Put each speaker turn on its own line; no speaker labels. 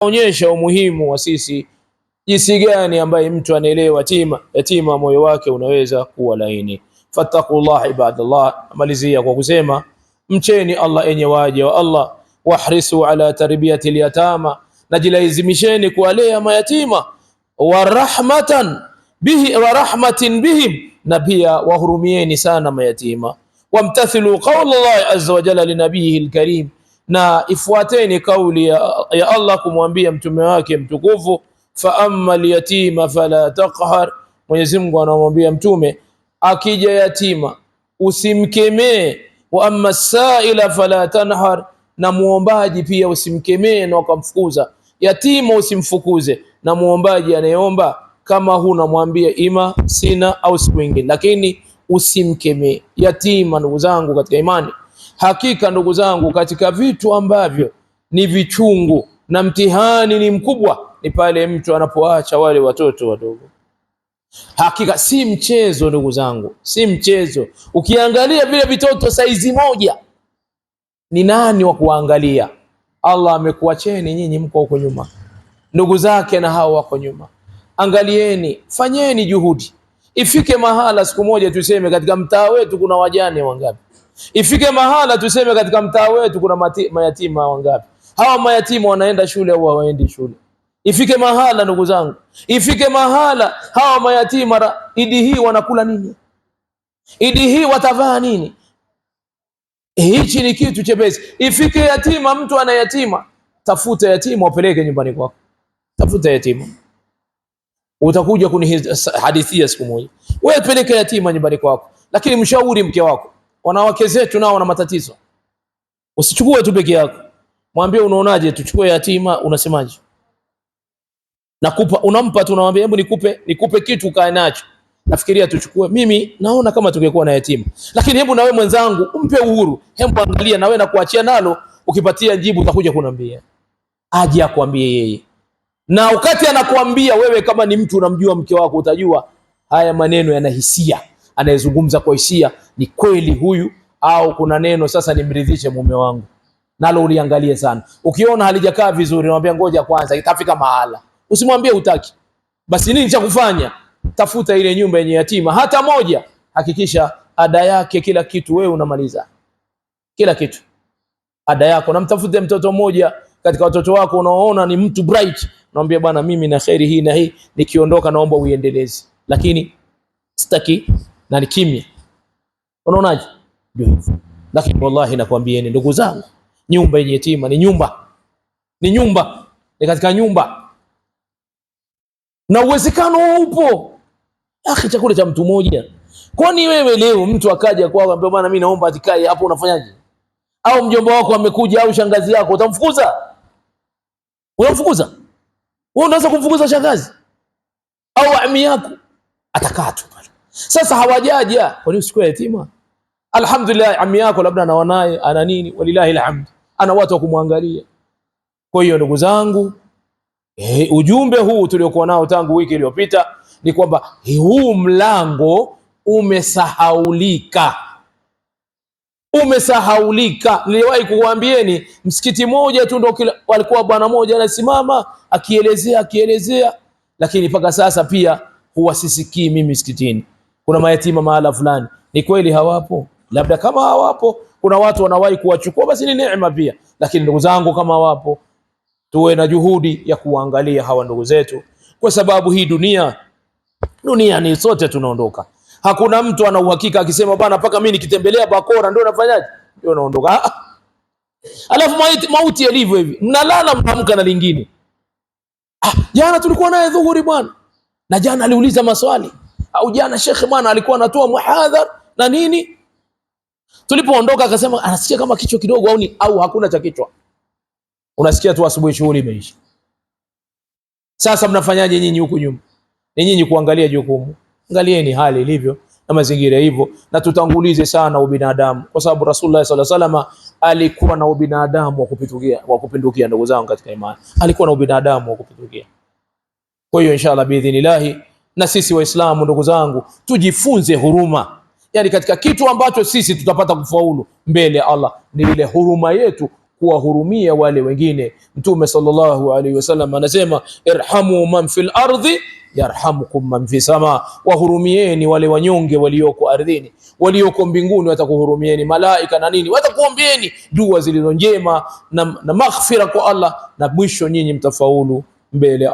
onyesha umuhimu wa sisi jinsi gani ambaye mtu anaelewa yatima moyo wake unaweza kuwa laini. Fattaqullah ibadallah, malizia kwa kusema mcheni Allah enye waja wa Allah, wahrisu ala tarbiyati al-yatama, najilazimisheni kuwalea mayatima, wa rahmatin bihim, na pia wahurumieni sana mayatima. Wamtathilu qawla Allah azza wa jalla li nabiyhi al-karim, na ifuateni kauli ya Allah kumwambia mtume wake mtukufu, fa amma al-yatima fala taqhar. Mwenyezi Mungu anamwambia mtume akija yatima usimkemee, wa amma as-sa'ila fala tanhar, na muombaji pia usimkemee na ukamfukuza. Yatima usimfukuze, na muombaji anayeomba kama huna mwambie ima sina au siku nyingine, lakini usimkemee yatima. Ndugu zangu katika imani, hakika ndugu zangu, katika vitu ambavyo ni vichungu na mtihani ni mkubwa ni pale mtu anapoacha wale watoto wadogo. Hakika si mchezo ndugu zangu, si mchezo. Ukiangalia vile vitoto saizi moja, ni nani wa kuangalia? Allah amekuacheni nyinyi, mko huko nyuma, ndugu zake na hao wako nyuma. Angalieni, fanyeni juhudi. Ifike mahala siku moja tuseme katika mtaa wetu kuna wajane wangapi? Ifike mahala tuseme katika mtaa wetu kuna mayatima wangapi? Hawa mayatima wanaenda shule au hawaendi shule? Ifike mahala ndugu zangu, ifike mahala hawa mayatima idi hii wanakula nini? Idi hii watavaa nini? Hichi ni kitu chepesi. Ifike yatima, mtu ana yatima, tafuta yatima upeleke nyumbani kwako. Tafuta yatima. Utakuja kunihadithia siku moja. Wewe peleka yatima nyumbani kwako, lakini mshauri mke wako. Wanawake zetu nao wana matatizo. Usichukue tu peke yako. Mwambie unaonaje tuchukue yatima, unasemaje? Nakupa, unampa tu, unamwambia hebu nikupe kitu kae nacho. Nafikiria tuchukue, mimi naona kama tungekuwa na yatima. Lakini hebu na wewe mwenzangu umpe uhuru. Hebu angalia na wewe na kuachia nalo, ukipatia jibu utakuja kuniambia. Aje akwambie yeye. Na wakati anakuambia wewe, kama ni mtu unamjua mke wako, utajua haya maneno yana hisia, anayezungumza kwa hisia, ni kweli huyu au kuna neno sasa nimridhishe mume wangu. Nalo uliangalie sana. Ukiona halijakaa vizuri, unamwambia ngoja kwanza, itafika mahala. Usimwambie hutaki. Basi nini cha kufanya? Tafuta ile nyumba yenye yatima hata moja, hakikisha ada yake kila kitu wewe unamaliza. Kila kitu. Ada yako, na mtafute mtoto mmoja katika watoto wako unaoona ni mtu bright, naambia bwana mimi na khairi hii na hii, nikiondoka naomba uiendeleze, lakini sitaki na ni kimya. Unaonaje? Ndio hivyo. Lakini wallahi nakwambieni ndugu zangu, nyumba yenye yatima ni nyumba. Ni nyumba. Ni katika nyumba. Na uwezekano upo. Akhi, chakula cha mtu mmoja. Kwani wewe leo mtu akaja kwako ambaye bwana mimi naomba atikae hapo, unafanyaje? Au mjomba wako amekuja au shangazi yako, utamfukuza? Unamfukuza? Wewe unaweza kumfukuza shangazi? Au ami yako? Atakaa tu pale. Sasa hawajaja, kwa nini usikue yatima? Alhamdulillah, ami yako labda anaonaye ana nini, walillahi alhamd, ana watu wa kumwangalia. Kwa hiyo ndugu zangu, ujumbe huu tuliokuwa nao tangu wiki iliyopita ni kwamba huu mlango umesahaulika. Umesahaulika. Niliwahi kuwaambieni msikiti moja tu ndio walikuwa bwana moja anasimama akielezea, lakini mpaka sasa pia huwa sisikii mimi msikitini kuna mayatima mahala fulani. Ni kweli hawapo? Labda kama hawapo kuna watu wanawahi kuwachukua, basi ni neema pia. Lakini ndugu zangu, kama wapo, tuwe na juhudi ya kuangalia hawa ndugu zetu, kwa sababu hii dunia ni sote tunaondoka. Hakuna mtu ana uhakika akisema bana paka mimi nikitembelea bakora ndio nafanyaje, ndio naondoka. Alafu mauti yalivyo hivi, mnalala mnaamka na lingine. Jana tulikuwa naye dhuhuri bwana, na jana aliuliza maswali, au jana shekhe bwana alikuwa anatoa muhadhar na nini, tulipoondoka akasema anasikia kama kichwa kidogo au hakuna cha kichwa. Unasikia tu asubuhi shughuli imeisha. Sasa mnafanyaje nyinyi huku nyuma? Ni nyinyi kuangalia jukumu. Angalieni hali ilivyo na mazingira hivyo, na tutangulize sana ubinadamu, kwa sababu Rasulullah sallallahu alaihi wasallam alikuwa na ubinadamu wa kupindukia ndugu zangu katika imani. Alikuwa na ubinadamu wa kupindukia. Kwa hiyo inshallah biidhnillah, na sisi waislamu ndugu zangu tujifunze huruma. Yani katika kitu ambacho sisi tutapata kufaulu mbele ya Allah ni ile huruma yetu kuwahurumia wale wengine. Mtume sallallahu alaihi wasallam anasema irhamu man fil ardhi yarhamukum man fi sama, wahurumieni wale wanyonge walioko ardhini, walioko mbinguni watakuhurumieni. Malaika na nini watakuombeeni dua zilizo njema na maghfira kwa Allah, na mwisho nyinyi mtafaulu mbele